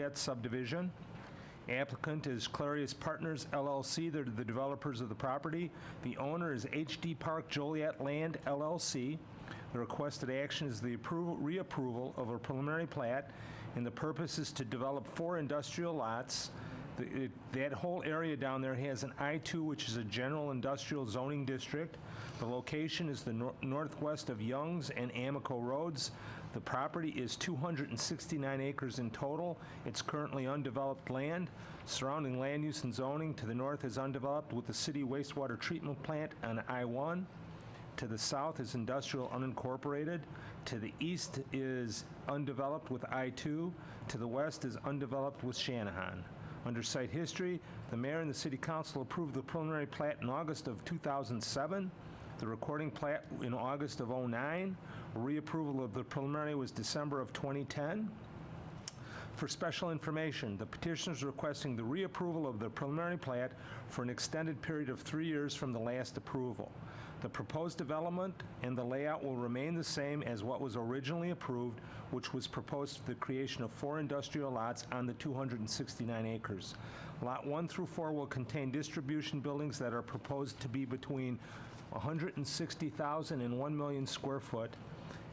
Joliet subdivision. Applicant is Clarius Partners LLC. They're the developers of the property. The owner is HD Park Joliet Land LLC. The requested action is the reapproval of a preliminary plat, and the purpose is to develop 4 industrial lots. That whole area down there has an I-2, which is a general industrial zoning district. The location is the northwest of Youngs and Amico Roads. The property is 269 acres in total. It's currently undeveloped land. Surrounding land use and zoning to the north is undeveloped with the city wastewater treatment plant on I-1. To the south is industrial unincorporated. To the east is undeveloped with I-2. To the west is undeveloped with Shanahan. Under site history, the mayor and the city council approved the preliminary plat in August of 2007, the recording plat in August of 2009. Reapproval of the preliminary was December of 2010. For special information, the petitioner is requesting the reapproval of the preliminary plat for an extended period of 3 years from the last approval. The proposed development and the layout will remain the same as what was originally approved, which was proposed for the creation of 4 industrial lots on the 269 acres. Lot 1 through 4 will contain distribution buildings that are proposed to be between 160,000 and 1 million square foot.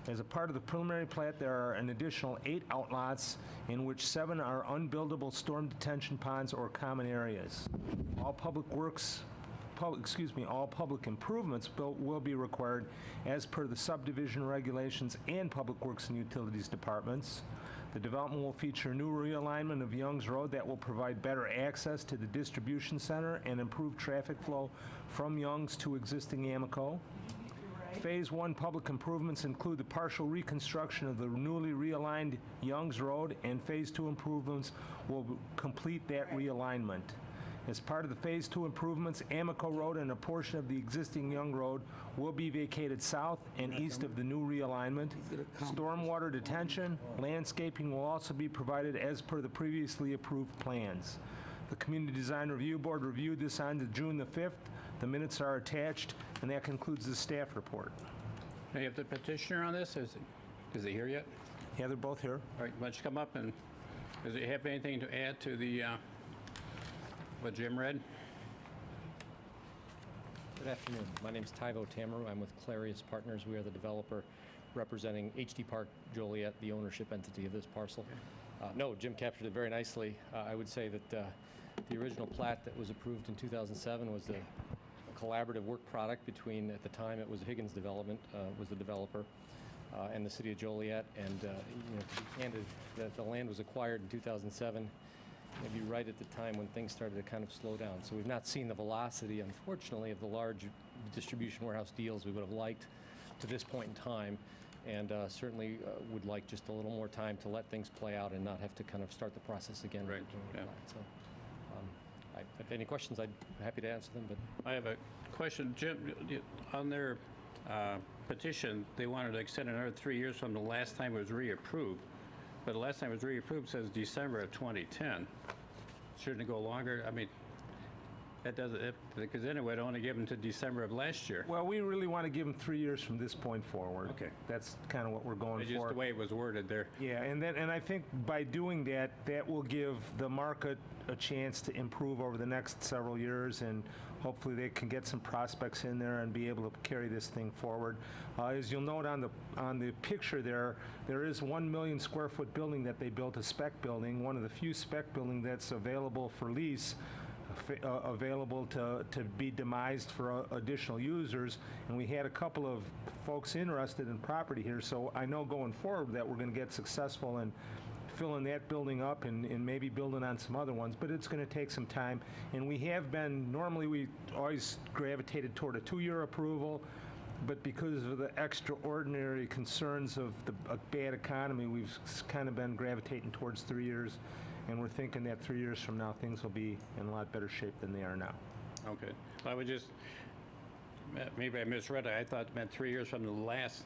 As a part of the preliminary plat, there are an additional 8 outlots, in which 7 are unbuildable storm detention ponds or common areas. All public improvements will be required as per the subdivision regulations and Public Works and Utilities departments. The development will feature a new realignment of Youngs Road that will provide better access to the distribution center and improve traffic flow from Youngs to existing Amico. Phase 1 public improvements include the partial reconstruction of the newly realigned Youngs Road, and Phase 2 improvements will complete that realignment. As part of the Phase 2 improvements, Amico Road and a portion of the existing Young Road will be vacated south and east of the new realignment. Stormwater detention, landscaping will also be provided as per the previously approved plans. The Community Design Review Board reviewed this on June the 5th. The minutes are attached, and that concludes the staff report. Now you have the petitioner on this? Is he here yet? Yeah, they're both here. All right, why don't you come up, and does he have anything to add to the what Jim read? Good afternoon. My name is Tyvo Tamaru. I'm with Clarius Partners. We are the developer representing HD Park Joliet, the ownership entity of this parcel. Okay. No, Jim captured it very nicely. I would say that the original plat that was approved in 2007 was a collaborative work product between, at the time, it was Higgins Development, was the developer, and the city of Joliet. And to be candid, the land was acquired in 2007, maybe right at the time when things started to kind of slow down. So we've not seen the velocity, unfortunately, of the large distribution warehouse deals we would have liked to this point in time. And certainly would like just a little more time to let things play out and not have to kind of start the process again. Right. Yeah. So, if any questions, I'd be happy to answer them. But I have a question, Jim. On their petition, they wanted to extend another 3 years from the last time it was reapproved. But the last time it was reapproved says December of 2010. Shouldn't it go longer? I mean, that doesn't, because then it would only give them to December of last year. Well, we really want to give them 3 years from this point forward. Okay. That's kind of what we're going It's for. just the way it was worded there. Yeah, and I think by doing that, that will give the market a chance to improve over the next several years, and hopefully they can get some prospects in there and be able to carry this thing forward. As you'll note on the picture there is 1 million square foot building that they built, a spec building, one of the few spec building that's available for lease, available to be demised for additional users, and we had a couple of folks interested in property here, so I know going forward that we're going to get successful in filling that building up and maybe building on some other ones, but it's going to take some time. And we have been, normally we always gravitated toward a 2-year approval, but because of the extraordinary concerns of the bad economy, we've kind of been gravitating towards 3 years, and we're thinking that 3 years from now things will be in a lot better shape than they are now. Okay. I would just, maybe I misread it. I thought it meant 3 years from the last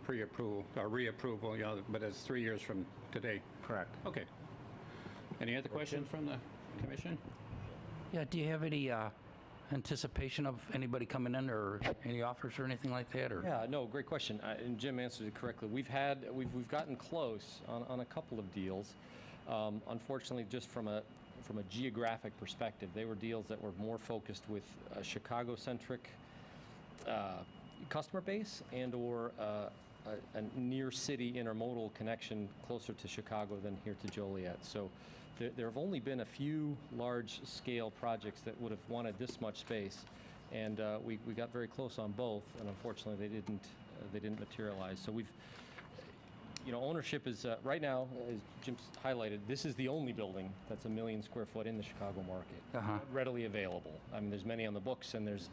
pre-approval or reapproval, but it's 3 years from today. Correct. Okay. Any other questions from the commission? Yeah, do you have any anticipation of anybody coming in or any offers or anything like that? Or? yeah, no, great question. And Jim answered it correctly. We've gotten close on a couple of deals. Unfortunately, just from a geographic perspective, they were deals that were more focused with a Chicago-centric customer base and/or a near-city intermodal connection closer to Chicago than here to Joliet. So there have only been a few large-scale projects that would have wanted this much space, and we got very close on both, and unfortunately they didn't materialize. So ownership is right now, as Jim highlighted, this is the only building that's 1 million square foot in the Chicago market, readily available. I mean, there's many on the books, and there's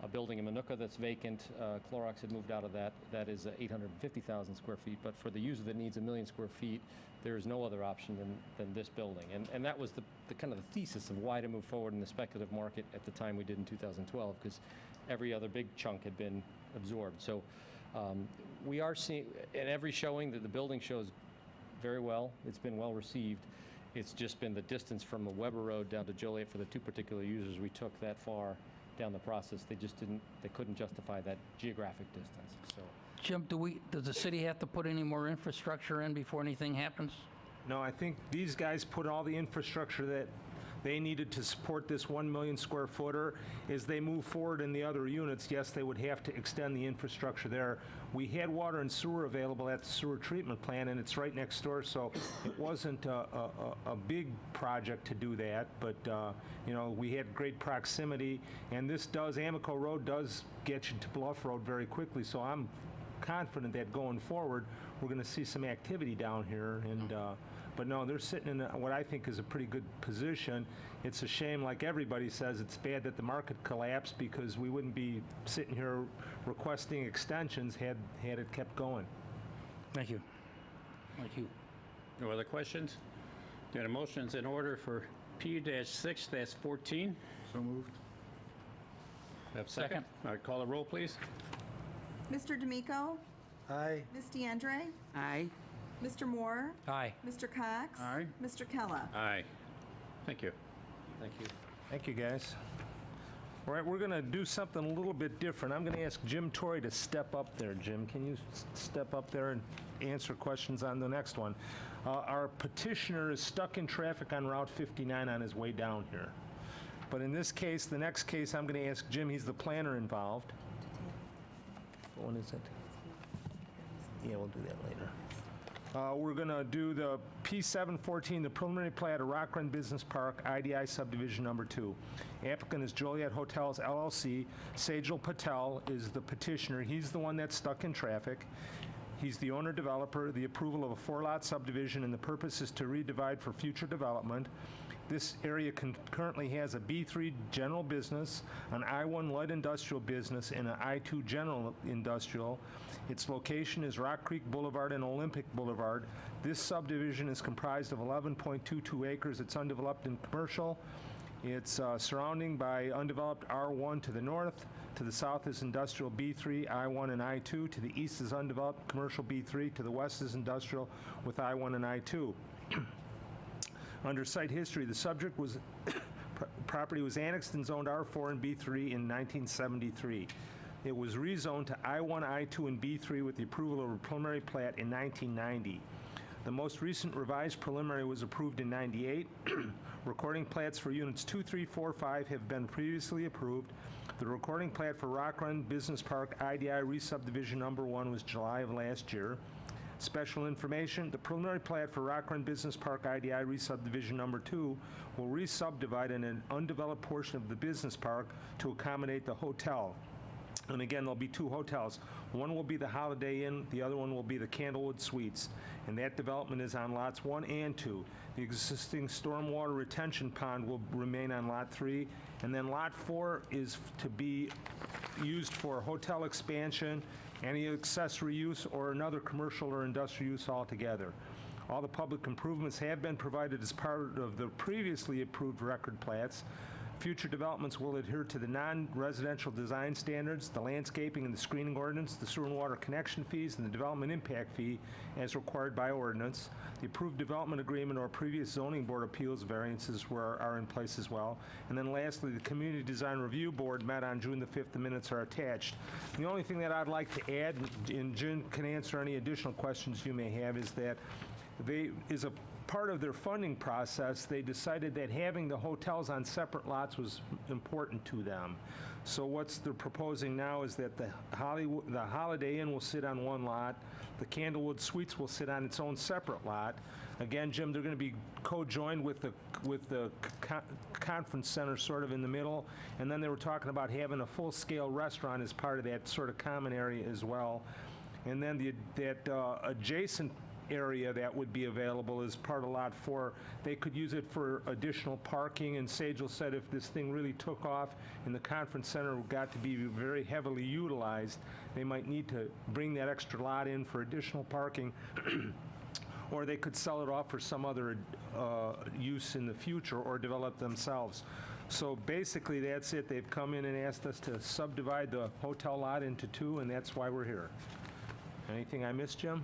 a building in Minooka that's vacant. Clorox had moved out of that. That is 850,000 square feet. But for the user that needs 1 million square feet, there is no other option than this building. And that was the kind of the thesis of why to move forward in the speculative market at the time we did in 2012, because every other big chunk had been absorbed. So we are seeing, in every showing, that the building shows very well. It's been well received. It's just been the distance from the Weber Road down to Joliet for the two particular users we took that far down the process. They couldn't justify that geographic distance. So Jim, does the city have to put any more infrastructure in before anything happens? No, I think these guys put all the infrastructure that they needed to support this 1 million square footer. As they move forward in the other units, yes, they would have to extend the infrastructure there. We had water and sewer available at the sewer treatment plant, and it's right next door, so it wasn't a big project to do that, but we had great proximity, and Amico Road does get you to Bluff Road very quickly, so I'm confident that going forward, we're going to see some activity down here, and but no, they're sitting in what I think is a pretty good position. It's a shame, like everybody says, it's bad that the market collapsed, because we wouldn't be sitting here requesting extensions had it kept going. Thank you. Thank you. No other questions? Got a motion's in order for P-6-14. So moved. Have a second? Second. All right, call the roll, please. Mr. D'Amico? Aye. Ms. DeAndre? Aye. Mr. Moore? Aye. Mr. Cox? Aye. Mr. Kella? Aye. Thank you. thank you. Thank you, guys. All right, we're going to do something a little bit different. I'm going to ask Jim Torrey to step up there. Jim, can you step up there and answer questions on the next one? Our petitioner is stuck in traffic on Route 59 on his way down here. But in this case, the next case, I'm going to ask Jim. He's the planner involved. What one is it? Yeah, we'll do that later. We're going to do the P714, the preliminary plat of Rock Run Business Park, IDI subdivision number 2. Applicant is Joliet Hotels LLC. Sajal Patel is the petitioner. He's the one that's stuck in traffic. He's the owner-developer. The approval of a 4-lot subdivision, and the purpose is to redivide for future development. This area currently has a B3 general business, an I1 light industrial business, and an I2 general industrial. Its location is Rock Creek Boulevard and Olympic Boulevard. This subdivision is comprised of 11.22 acres. It's undeveloped and commercial. It's surrounding by undeveloped R1 to the north. To the south is industrial B3, I1, and I2. To the east is undeveloped commercial B3. To the west is industrial with I1 and I2. Under site history, the subject was property was annexed and zoned R4 and B3 in 1973. It was rezoned to I1, I2, and B3 with the approval of a preliminary plat in 1990. The most recent revised preliminary was approved in 98. Recording plats for units 2, 3, 4, 5 have been previously approved. The recording plat for Rock Run Business Park IDI re-subdivision number 1 was July of last year. Special information, the preliminary plat for Rock Run Business Park IDI re-subdivision number 2 will re-subdivide in an undeveloped portion of the business park to accommodate the hotel. And again, there'll be 2 hotels. One will be the Holiday Inn, the other one will be the Candlewood Suites. And that development is on lots 1 and 2. The existing stormwater retention pond will remain on lot 3. And then lot 4 is to be used for hotel expansion, any accessory use, or another commercial or industrial use altogether. All the public improvements have been provided as part of the previously approved record plats. Future developments will adhere to the non-residential design standards, the landscaping and the screening ordinance, the sewer and water connection fees, and the development impact fee as required by ordinance. The approved development agreement or previous zoning board appeals variances are in place as well. And then lastly, the Community Design Review Board met on June the 5th. The minutes are attached. The only thing that I'd like to add, and Jim can answer any additional questions you may have, is that part of their funding process, they decided that having the hotels on separate lots was important to them. So what they're proposing now is that the Holiday Inn will sit on one lot, the Candlewood Suites will sit on its own separate lot. Again, Jim, they're going to be co-joined with the conference center sort of in the middle, and then they were talking about having a full-scale restaurant as part of that sort of common area as well. And then that adjacent area that would be available as part of Lot 4, they could use it for additional parking, and Sajal said if this thing really took off and the conference center got to be very heavily utilized, they might need to bring that extra lot in for additional parking, or they could sell it off for some other use in the future or develop themselves. So basically, that's it. They've come in and asked us to subdivide the hotel lot into two, and that's why we're here. Anything I missed, Jim?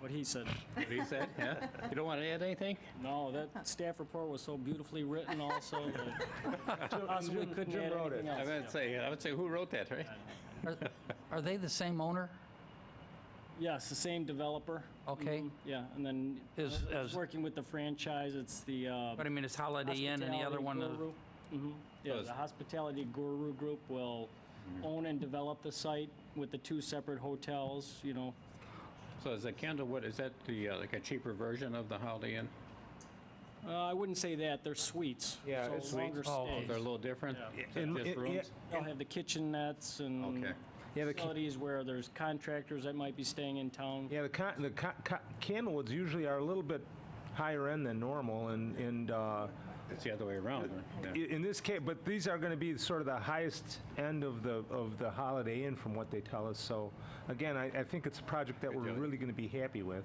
What he said. What he said, yeah? You don't want to add anything? No, that staff report was so beautifully written also that possibly couldn't Jim add wrote it. anything else. I would say, who wrote that, right? Are they the same owner? Yes, the same developer. Okay. Mhm, yeah, and then working with the franchise, it's the But I mean, it's Holiday Inn and the other one. Hospitality Guru. Yeah, So is- the Hospitality Guru Group will own and develop the site with the two separate hotels, you know. So is the Candlewood, is that the, like a cheaper version of the Holiday Inn? I wouldn't say that, they're suites. Yeah, so it's longer suites. Oh, stays. They're a little different? Yeah. Is that And- just and- rooms? They'll have the kitchenettes and Okay. Yeah, the facilities where there's contractors that might be staying in town. Yeah, the Candlewoods usually are a little bit higher end than normal, and It's the other way around, right? Yeah. in this case, but these are going to be sort of the highest end of the Holiday Inn from what they tell us. So again, I think it's a project that we're job. really going to be happy with.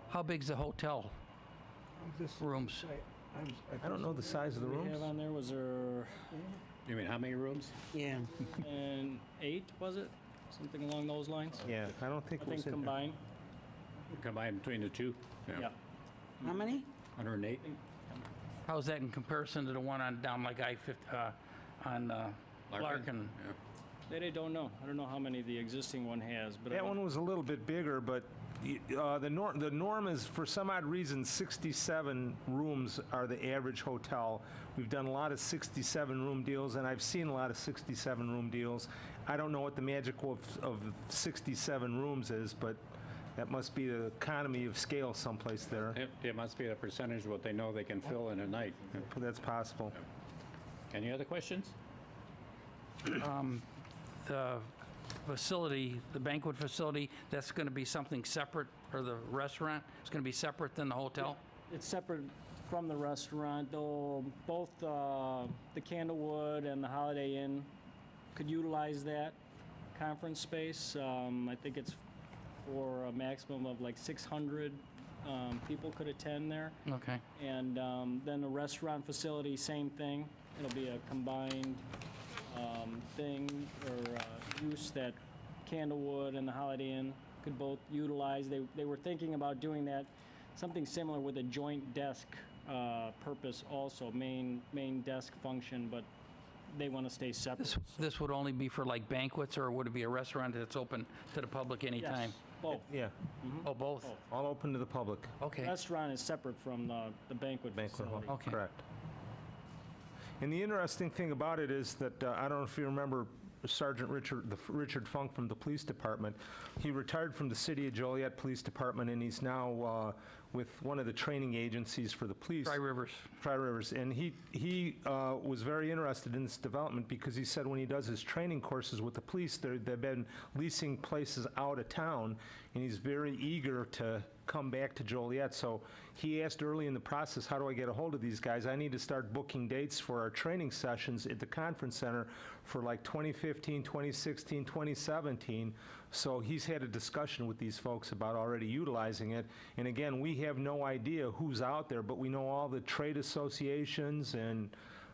How big's the hotel rooms? I don't know the size of the We rooms. have on there, was there You mean, how many rooms? Yeah. an 8, was it? Something along those lines? Yeah, I don't think I it was think in there. combined, Combined between the two? yeah. How many? 108? How's that in comparison to the one on down like I-50, on Larkin? Yeah. That I don't know. I don't know how many the existing one has, but. That one was a little bit bigger, but the norm is, for some odd reason, 67 rooms are the average hotel. We've done a lot of 67-room deals, and I've seen a lot of 67-room deals. I don't know what the magic of 67 rooms is, but that must be the economy of scale someplace there. It must be a percentage of what they know they can fill in a night. That's possible. Any other questions? The facility, the banquet facility, that's going to be something separate, or the restaurant, it's going to be separate than the hotel? It's separate from the restaurant, though both the Candlewood and the Holiday Inn could utilize that conference space. I think it's for a maximum of like 600 people could attend there. Okay. And then the restaurant facility, same thing. It'll be a combined thing or use that Candlewood and the Holiday Inn could both utilize. They were thinking about doing that, something similar with a joint desk purpose also, main desk function, but they want to stay separate. This would only be for like banquets, or would it be a restaurant that's open to the public anytime? Yes, both. Yeah, Oh, both? all open to the public. Okay. Restaurant is separate from the banquet Banquet hall, facility. Okay. correct. And the interesting thing about it is that, I don't know if you remember Sergeant Richard Funk from the police department. He retired from the City of Joliet Police Department, and he's now with one of the training agencies for the police. Tri-Rivers. Tri-Rivers, and he was very interested in this development because he said when he does his training courses with the police, they've been leasing places out of town, and he's very eager to come back to Joliet. So he asked early in the process, how do I get a hold of these guys? I need to start booking dates for our training sessions at the conference center for like 2015, 2016, 2017. So he's had a discussion with these folks about already utilizing it. And again, we have no idea who's out there, but we know all the trade associations and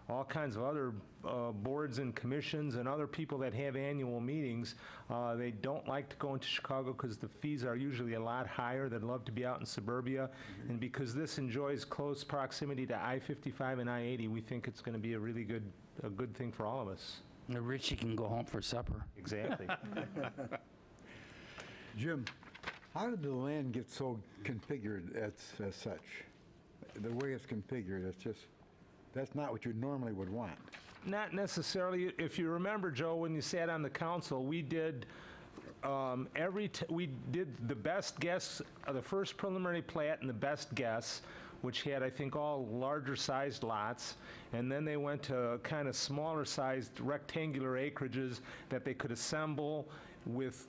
all kinds of other boards and commissions and other people that have annual meetings. They don't like to go into Chicago because the fees are usually a lot higher. They'd love to be out in suburbia. And because this enjoys close proximity to I-55 and I-80, we think it's going to be a really good thing for all of us. The Richie can go home for supper. Exactly. Jim, How did the land get so configured as such? The way it's configured, that's not what you normally would want. Not necessarily. If you remember, Joe, when you sat on the council, we did we did the best guess, the first preliminary plat and the best guess, which had, I think, all larger sized lots, and then they went to kind of smaller sized rectangular acreages that they could assemble with,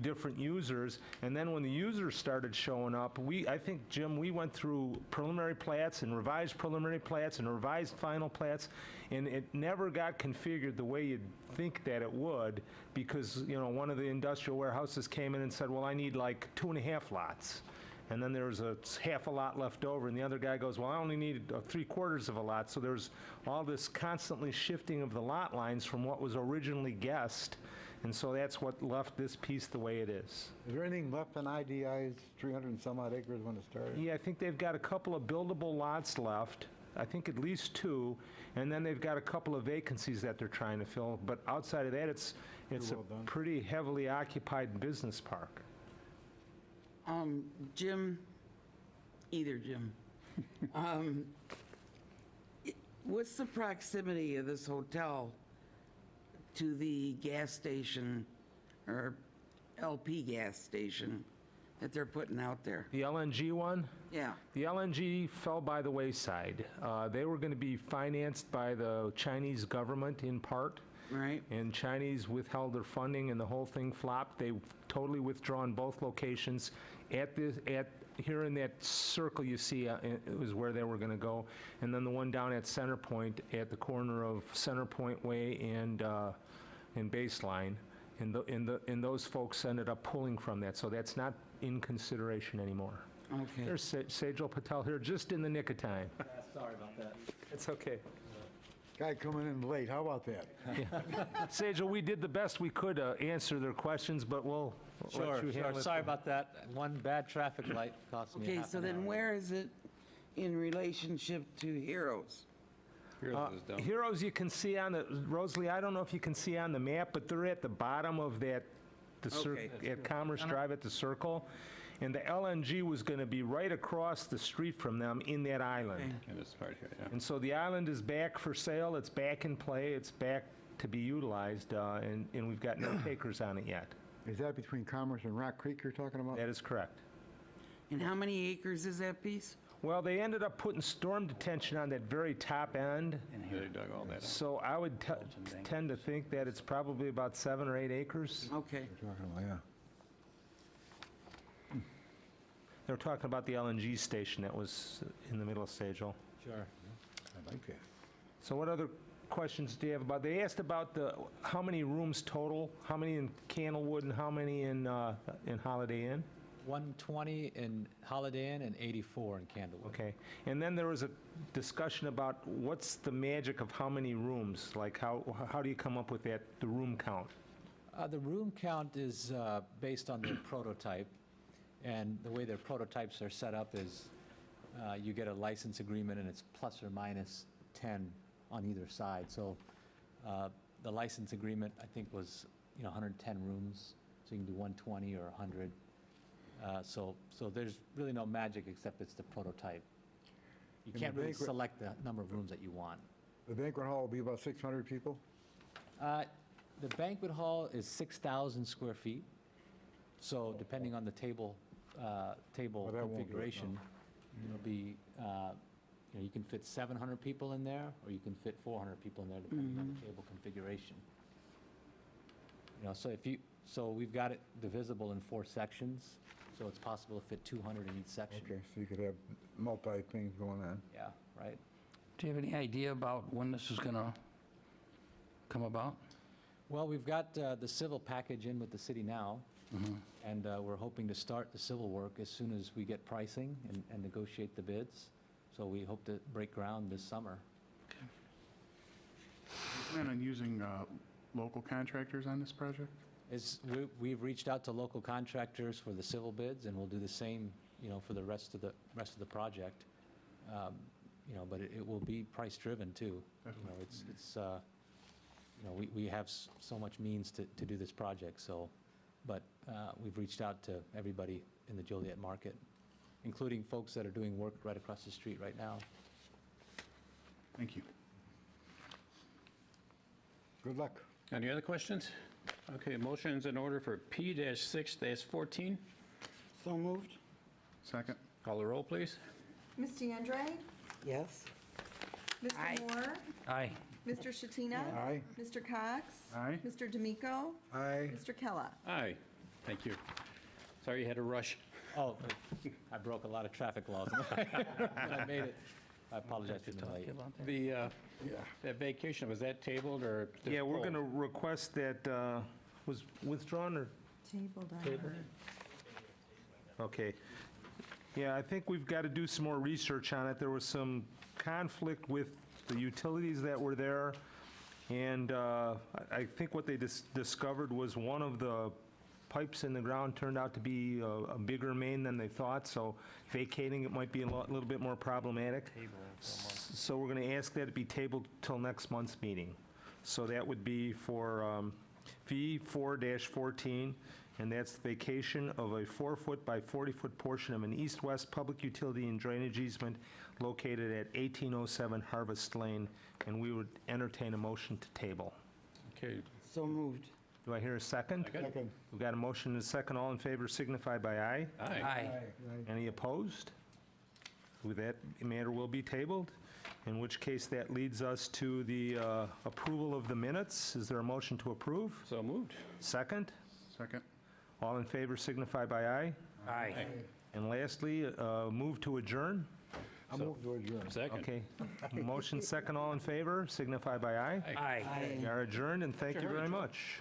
different users. And then when the users started showing up, I think, Jim, we went through preliminary plats and revised preliminary plats and revised final plats, and it never got configured the way you'd think that it would, because, one of the industrial warehouses came in and said, well, I need like 2.5 lots. And then there was a half a lot left over, and the other guy goes, well, I only need 3/4 of a lot. So there's all this constantly shifting of the lot lines from what was originally guessed, and so that's what left this piece the way it is. Is there anything left in IDI's 300 and some odd acres when it started? Yeah, I think they've got a couple of buildable lots left, I think at least 2, and then they've got a couple of vacancies that they're trying to fill. But outside of that, it's a well done. pretty heavily occupied business park. Jim, either Jim, what's the proximity of this hotel to the gas station or LP gas station that they're putting out there? The LNG one? Yeah, The LNG fell by the wayside. They were going to be financed by the Chinese government in part, right? and Chinese withheld their funding, and the whole thing flopped. They totally withdrawn both locations. Here in that circle you see it was where they were going to go, and then the one down at Center Point, at the corner of Center Point Way and Baseline, and those folks ended up pulling from that, so that's not in consideration anymore. Okay. There's Sejal Patel here, just in the nick of time. Sorry about that. It's okay. Guy coming in late, how about that? Sejal, we did the best we could to answer their questions, but we'll let you handle it. Sorry about that. One bad traffic light cost me Okay, half so an then hour. where is it in relationship to Heroes? Heroes is down. Heroes you can see on the, Rosalie, I don't know if you can see on the map, but they're at the bottom of that, Okay. at Commerce Drive at the circle. And the LNG was going to be right across the street from them in that island. Okay. In this part here, yeah. And so the island is back for sale, it's back in play, it's back to be utilized, and we've got no takers on it yet. Is that between Commerce and Rock Creek you're talking about? That is correct. And how many acres is that piece? Well, they ended up putting storm detention on that very top end, They dug all that out. so I would tend to think that it's probably about 7 or 8 acres. Okay. You're talking about, yeah. They were talking about the LNG station that was in the middle of Sejal. Sure. Okay. So what other questions do you have about, they asked about how many rooms total, how many in Candlewood and how many in Holiday Inn? 120 in Holiday Inn and 84 in Candlewood. Okay. And then there was a discussion about what's the magic of how many rooms? Like how do you come up with that, the room count? The room count is based on their prototype, and the way their prototypes are set up is you get a license agreement and it's plus or minus 10 on either side. So the license agreement, I think, was 110 rooms, so you can do 120 or 100. So there's really no magic except it's the prototype. You And can't the really banquet- select the number of rooms that you want. The banquet hall will be about 600 people? The banquet hall is 6,000 square feet, so depending on the table Well, that won't do it, no. configuration, it'll be, you can fit 700 people in there, or you can fit 400 people in there, depending on the table configuration. So we've got it divisible in 4 sections, so it's possible to fit 200 in each section. Okay, so you could have multi-things going on. Yeah, right? Do you have any idea about when this is going to come about? Well, we've got the civil package in with the city now, and we're hoping to start the civil work as soon as we get pricing and negotiate the bids. So we hope to break ground this summer. You plan on using local contractors on this project? We've reached out to local contractors for the civil bids, and we'll do the same, for the rest of the project. But it will be price-driven, too. Definitely. We have so much means to do this project, so but we've reached out to everybody in the Joliet market, including folks that are doing work right across the street right now. Thank you. Good luck. Any other questions? Okay, motion's in order for P-6-14. So moved? Second? Call the roll, please. Ms. DeAndre? Yes. Mr. Aye. Moore? Aye. Mr. Shatina? Aye. Mr. Cox? Aye. Mr. D'Amico? Aye. Mr. Kella? Aye. Thank you. Sorry you had to rush. Oh, I broke a lot of traffic laws when I made it. I apologize for being late. The, that vacation, was that tabled or? just Yeah, we're pulled? going to request that, was withdrawn or? Tabled, I heard. Okay. Yeah, I think we've got to do some more research on it. There was some conflict with the utilities that were there, and I think what they discovered was one of the pipes in the ground turned out to be a bigger main than they thought, so vacating it might be a little bit more problematic. So we're going to ask that it be tabled till next month's meeting. So that would be for V4-14, and that's the vacation of a 4-foot by 40-foot portion of an east-west public utility and drainage easement located at 1807 Harvest Lane, and we would entertain a motion to table. Okay, So moved. Do I hear a second? Second. We've got a motion and a second. All in favor signify by aye. aye. Aye. Any opposed? With that, matter will be tabled, in which case that leads us to the approval of the minutes. Is there a motion to approve? So moved. Second? Second? All in favor signify by aye. Aye. And lastly, move to adjourn. I'll move to adjourn. Second. Okay. Motion second, all in favor signify by aye. Aye. We are adjourned, and thank you very much.